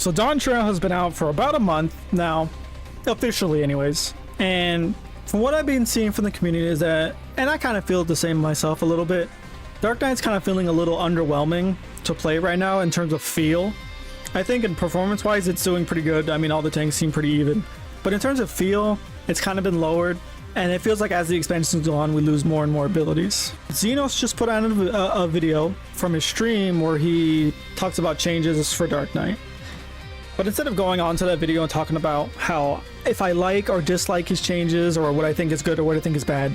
So Dawn Trail has been out for about a month now, officially anyways. And from what I've been seeing from the community is that, and I kind of feel the same myself a little bit, Dark Knight's kind of feeling a little underwhelming to play right now in terms of feel. I think in performance wise it's doing pretty good. I mean, all the tanks seem pretty even. But in terms of feel, it's kind of been lowered. And it feels like as the expansions go on, we lose more and more abilities. Xenos just put out a video from his stream where he talks about changes for Dark Knight. But instead of going on to that video and talking about how if I like or dislike his changes or what I think is good or what I think is bad,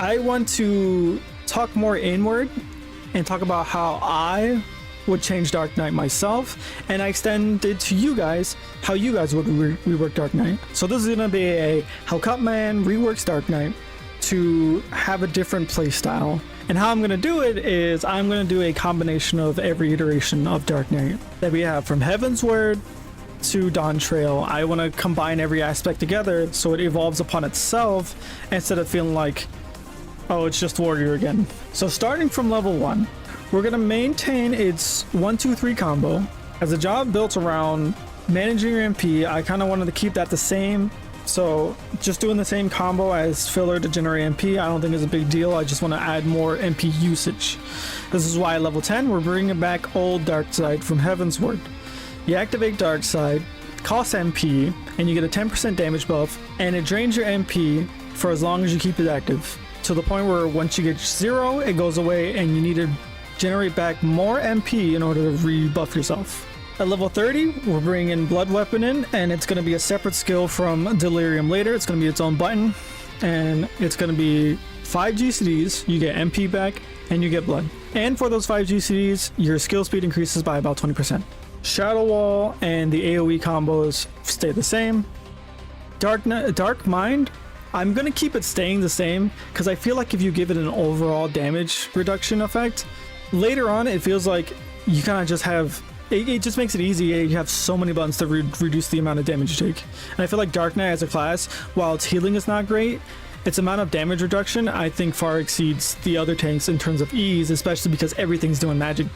I want to talk more inward and talk about how I would change Dark Knight myself, and I extend it to you guys how you guys would rework Dark Knight. So this is going to be a how Cutman reworks Dark Knight to have a different playstyle. And how I'm going to do it is I'm going to do a combination of every iteration of Dark Knight that we have from Heaven's Word to Dawn Trail. I want to combine every aspect together so it evolves upon itself instead of feeling like, oh, it's just Warrior again. So starting from level 1, we're going to maintain its 1-2-3 combo. As a job built around managing your MP, I kind of wanted to keep that the same. So just doing the same combo as filler to generate MP, I don't think is a big deal. I just want to add more MP usage. This is why at level 10, we're bringing back old Dark Side from Heaven's Word. You activate Dark Side, costs MP, and you get a 10% damage buff, and it drains your MP for as long as you keep it active. To the point where once you get 0, it goes away and you need to generate back more MP in order to rebuff yourself. At level 30, we're bringing in Blood Weapon in, and it's going to be a separate skill from Delirium later. It's going to be its own button, and it's going to be 5 GCDs, you get MP back, and you get blood. And for those 5 GCDs, your skill speed increases by about 20%. Shadow Wall and the AoE combos stay the same. Dark Mind, I'm going to keep it staying the same, because I feel like if you give it an overall damage reduction effect, later on it feels like you kind of just have it just makes it easy. You have so many buttons to reduce the amount of damage you take, and I feel like Dark Knight as a class, while its healing is not great, its amount of damage reduction I think far exceeds the other tanks in terms of ease, especially because everything's doing magic.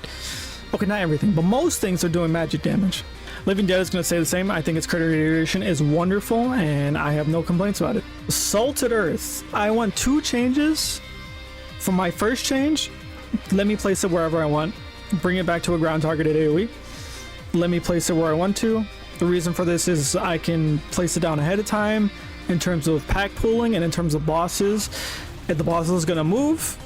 Okay, not everything, but most things are doing magic damage. Living Dead is going to stay the same. I think its crit iteration is wonderful and I have no complaints about it. Salted Earth, I want 2 changes. For my first change, let me place it wherever I want. Bring it back to a ground targeted AoE. Let me place it where I want to. The reason for this is I can place it down ahead of time in terms of pack pooling and in terms of bosses. If the boss is going to move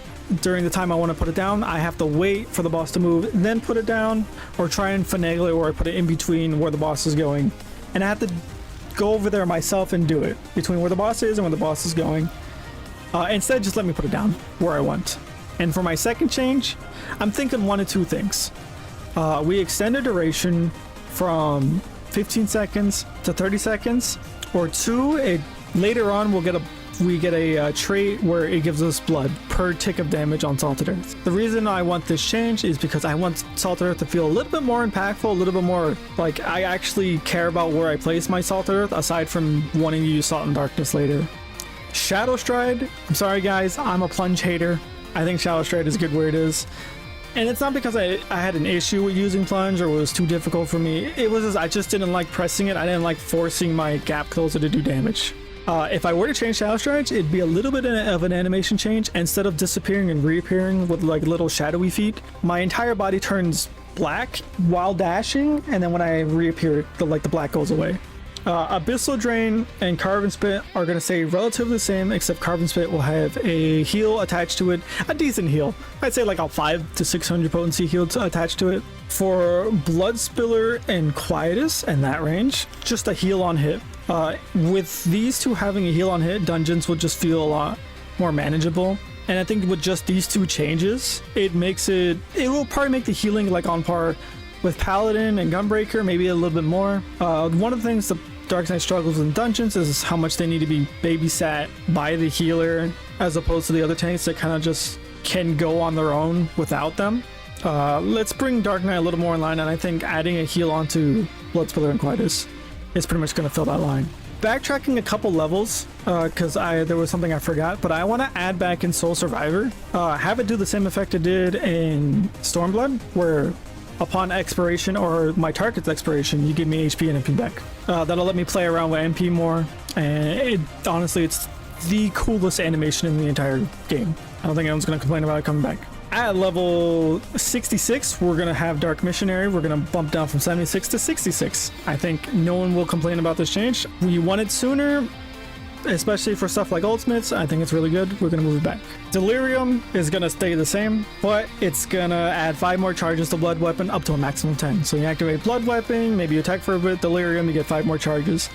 during the time I want to put it down, I have to wait for the boss to move, then put it down, or try and finagle it where I put it in between where the boss is going. And I have to go over there myself and do it between where the boss is and where the boss is going. Instead, just let me put it down where I want. And for my second change, I'm thinking 1 of 2 things. We extend the duration from 15 seconds to 30 seconds, or 2, later on we get a trait where it gives us blood per tick of damage on Salted Earth. The reason I want this change is because I want Salted Earth to feel a little bit more impactful, a little bit more like I actually care about where I place my Salted Earth, aside from wanting to use Salt and Darkness later. Shadow Stride, I'm sorry guys, I'm a plunge hater. I think Shadow Stride is good where it is. And it's not because I had an issue with using plunge or it was too difficult for me. It was I just didn't like pressing it. I didn't like forcing my gap closer to do damage. If I were to change Shadow Strides, it'd be a little bit of an animation change. Instead of disappearing and reappearing with like little shadowy feet, my entire body turns black while dashing, and then when I reappear, the black goes away. Abyssal Drain and Carbon Spit are going to stay relatively the same, except Carbon Spit will have a heal attached to it, a decent heal. I'd say like a 500 to 600 potency heal attached to it. For Blood Spiller and Quietus and that range, just a heal on hit. With these two having a heal on hit, dungeons will just feel a lot more manageable. And I think with just these 2 changes, it will probably make the healing like on par with Paladin and Gunbreaker, maybe a little bit more. One of the things the Dark Knight struggles in dungeons is how much they need to be babysat by the healer, as opposed to the other tanks that kind of just can go on their own without them. Let's bring Dark Knight a little more in line, and I think adding a heal onto Blood Spiller and Quietus is pretty much going to fill that line. Backtracking a couple levels, because there was something I forgot, but I want to add back in Soul Survivor. Have it do the same effect it did in Stormblood, where upon expiration or my target's expiration, you give me HP and MP back. That'll let me play around with MP more, and honestly, it's the coolest animation in the entire game. I don't think anyone's going to complain about it coming back. At level 66, we're going to have Dark Missionary. We're going to bump down from 76 to 66. I think no one will complain about this change. We want it sooner, especially for stuff like ultimates. I think it's really good. We're going to move it back. Delirium is going to stay the same, but it's going to add 5 more charges to Blood Weapon up to a maximum of 10. So you activate Blood Weapon, maybe you attack for a bit, Delirium, you get 5 more charges.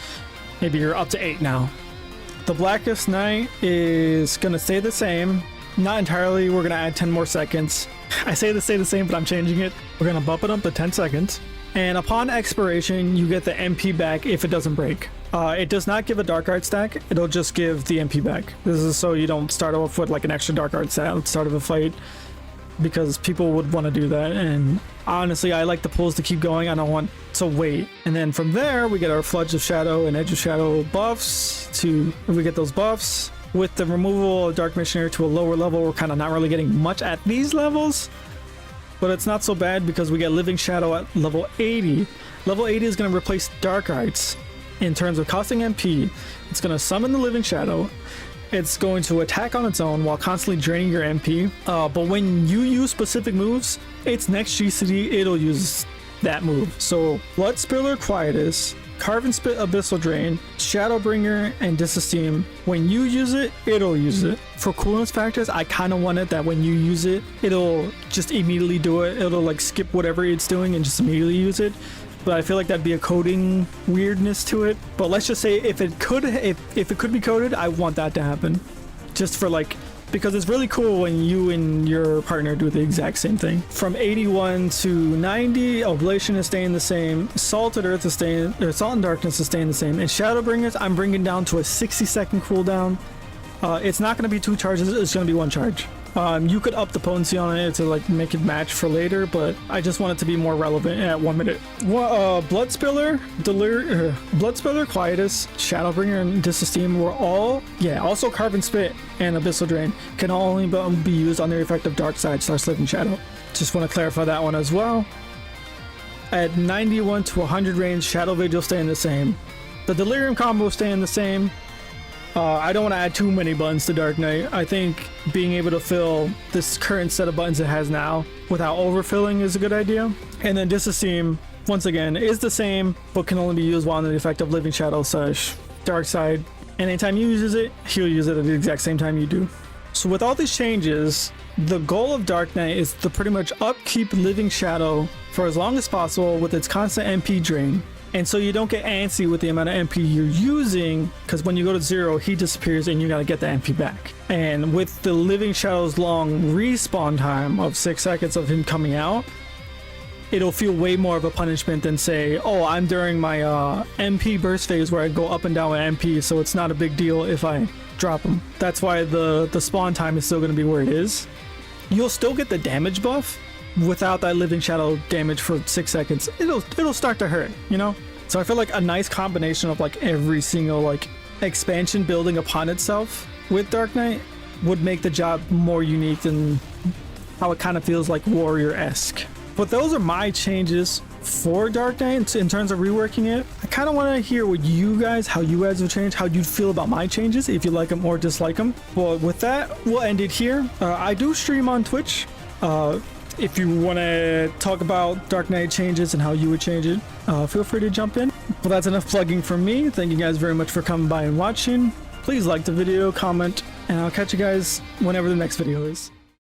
Maybe you're up to 8 now. The Blackest Night is going to stay the same. Not entirely. We're going to add 10 more seconds. I say to stay the same, but I'm changing it. We're going to bump it up to 10 seconds. And upon expiration, you get the MP back if it doesn't break. It does not give a Dark Art stack. It'll just give the MP back. This is so you don't start off with like an extra Dark Art stack at the start of a fight, because people would want to do that. And honestly, I like the pulls to keep going. I don't want to wait. And then from there, we get our Floods of Shadow and Edge of Shadow buffs. We get those buffs. With the removal of Dark Missionary to a lower level, we're kind of not really getting much at these levels, but it's not so bad because we get Living Shadow at level 80. Level 80 is going to replace Dark Arts in terms of costing MP. It's going to summon the Living Shadow. It's going to attack on its own while constantly draining your MP. But when you use specific moves, its next GCD, it'll use that move. So Blood Spiller, Quietus, Carve and Spit, Abyssal Drain, Shadowbringer, and Disesteem. When you use it, it'll use it. For coolness factors, I kind of want it that when you use it, it'll just immediately do it. It'll like skip whatever it's doing and just immediately use it. But I feel like that'd be a coding weirdness to it. But let's just say if it could be coded, I want that to happen. Just for like, because it's really cool when you and your partner do the exact same thing. From 81 to 90, Oblation is staying the same, Salted Earth is staying, or Salt and Darkness is staying the same, and Shadowbringers I'm bringing down to a 60-second cooldown. It's not going to be 2 charges, it's going to be 1 charge. You could up the potency on it to like make it match for later, but I just want it to be more relevant at 1 minute. Blood Spiller, Blood Spiller, Quietus, Shadowbringer, and Disesteem were all, also Carve and Spit and Abyssal Drain can only be used on the effect of Dark Side / Living Shadow. Just want to clarify that one as well. At 91 to 100 range, Shadow Vigil staying the same. The Delirium combo staying the same. I don't want to add too many buttons to Dark Knight. I think being able to fill this current set of buttons it has now without overfilling is a good idea. And then Disesteem, once again, is the same, but can only be used while under the effect of Living Shadow / Dark Side. And anytime he uses it, he'll use it at the exact same time you do. So with all these changes, the goal of Dark Knight is to pretty much upkeep Living Shadow for as long as possible with its constant MP drain. And so you don't get antsy with the amount of MP you're using, because when you go to 0, he disappears and you gotta get the MP back. And with the Living Shadow's long respawn time of 6 seconds of him coming out, it'll feel way more of a punishment than say, oh, I'm during my MP burst phase where I go up and down with MP, so it's not a big deal if I drop him. That's why the spawn time is still gonna be where it is. You'll still get the damage buff, without that Living Shadow damage for 6 seconds. It'll start to hurt, you know? So I feel like a nice combination of like every single like expansion building upon itself with Dark Knight would make the job more unique than how it kind of feels like Warrior-esque. But those are my changes for Dark Knight in terms of reworking it. I kind of want to hear what how you guys have changed, how you'd feel about my changes, if you like them or dislike them. Well, with that, we'll end it here. I do stream on Twitch. If you want to talk about Dark Knight changes and how you would change it, feel free to jump in. Well, that's enough plugging from me. Thank you guys very much for coming by and watching. Please like the video, comment, and I'll catch you guys whenever the next video is.